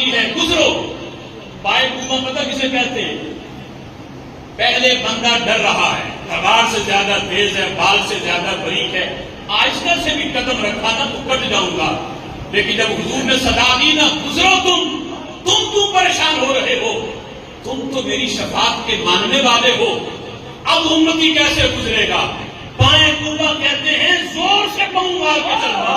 باقی ہے، گزرو۔ پائے کوبا پتہ کسے کہتے ہیں؟ پہلے بندہ ڈر رہا ہے، تلوار سے زیادہ تیز ہے، بال سے زیادہ باریک ہے، آہستہ سے بھی قدم رکھا نا تو کٹ جاؤں گا، لیکن جب حضور نے صدا دی نا، گزرو تم کیوں پریشان ہو رہے ہو؟ تم تو میری شفاعت کے ماننے والے ہو، اب امتی کیسے گزرے گا؟ پائیں کوبا کہتے ہیں زور سے پاؤں مار کے چلنا۔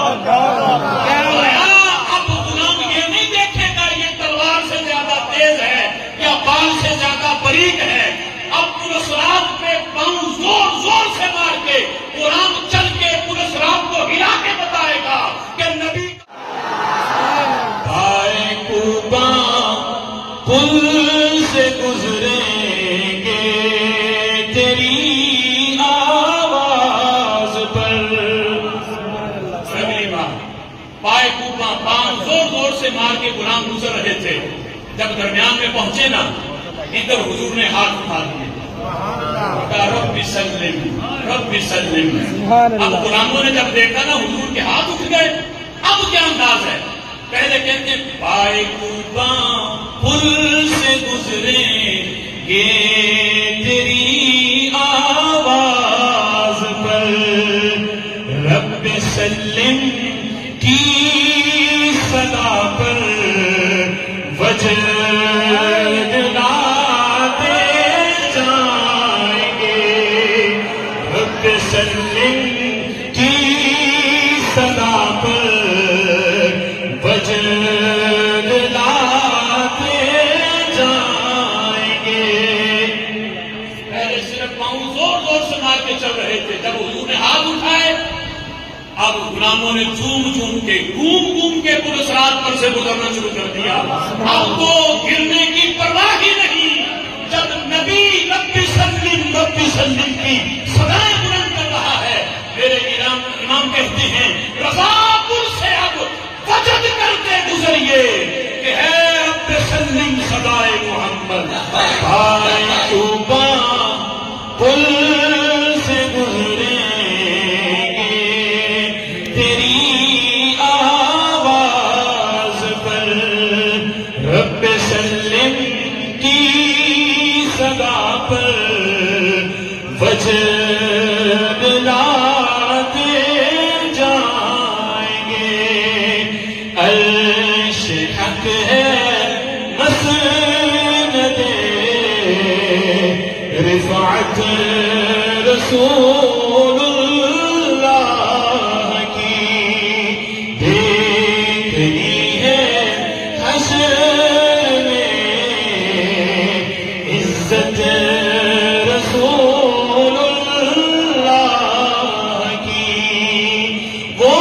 اب غلام یہ نہیں دیکھے گا یہ تلوار سے زیادہ تیز ہے یا بال سے زیادہ باریک ہے، اب پرسرات پہ پاؤں زور زور سے مار کے قرآن چل کے پرسرات کو ہلا کے بتائے گا کہ نبی پائے کوبا پل سے گزریں گے تیری آواز پر۔ پائے کوبا پاؤں زور زور سے مار کے غلام گزر رہے تھے، جب درمیان میں پہنچے نا، ادھر حضور نے ہاتھ اٹھا دیے، رب سلم رب سلم۔ اب غلاموں نے جب دیکھا نا حضور کے ہاتھ اٹھ گئے، اب کیا انداز ہے؟ پہلے کہتے ہیں پائے کوبا پل سے گزریں گے تیری آواز پر، رب سلم کی صدا پر وجد لاتے جائیں گے، رب سلم کی صدا پر وجد لاتے جائیں گے۔ پہلے صرف پاؤں زور زور سے مار کے چل رہے تھے، جب حضور نے ہاتھ اٹھائے اب غلاموں نے جھوم کے گھوم کے پرسرات پر سے گزرنا شروع کر دیا، اب تو گرنے کی پرواہ ہی نہیں۔ جب نبی رب سلم کی صدائیں بلند کر رہا ہے، میرے امام کہتے ہیں رضا پور سے اب وجد کرتے گزریے کہ ہے رب سلم صدائے محمد۔ پائے کوبا پل سے گزریں تیری آواز پر، رب سلم کی صدا پر وجد لاتے جائیں گے۔ عرش حق ہے مسند رفعت رسول رسول اللہ کی، وہ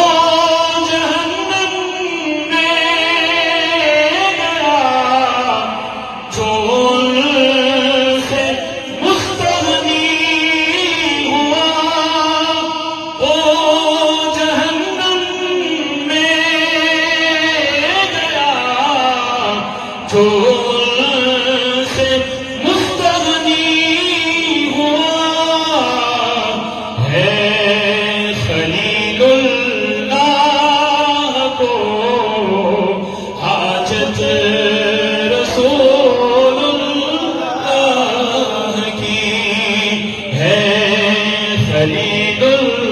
جہنم میں گیا جو ان سے مستغنی ہوا، وہ جہنم میں گیا جو ان سے رسول اللہ کی ہے خلیل اللہ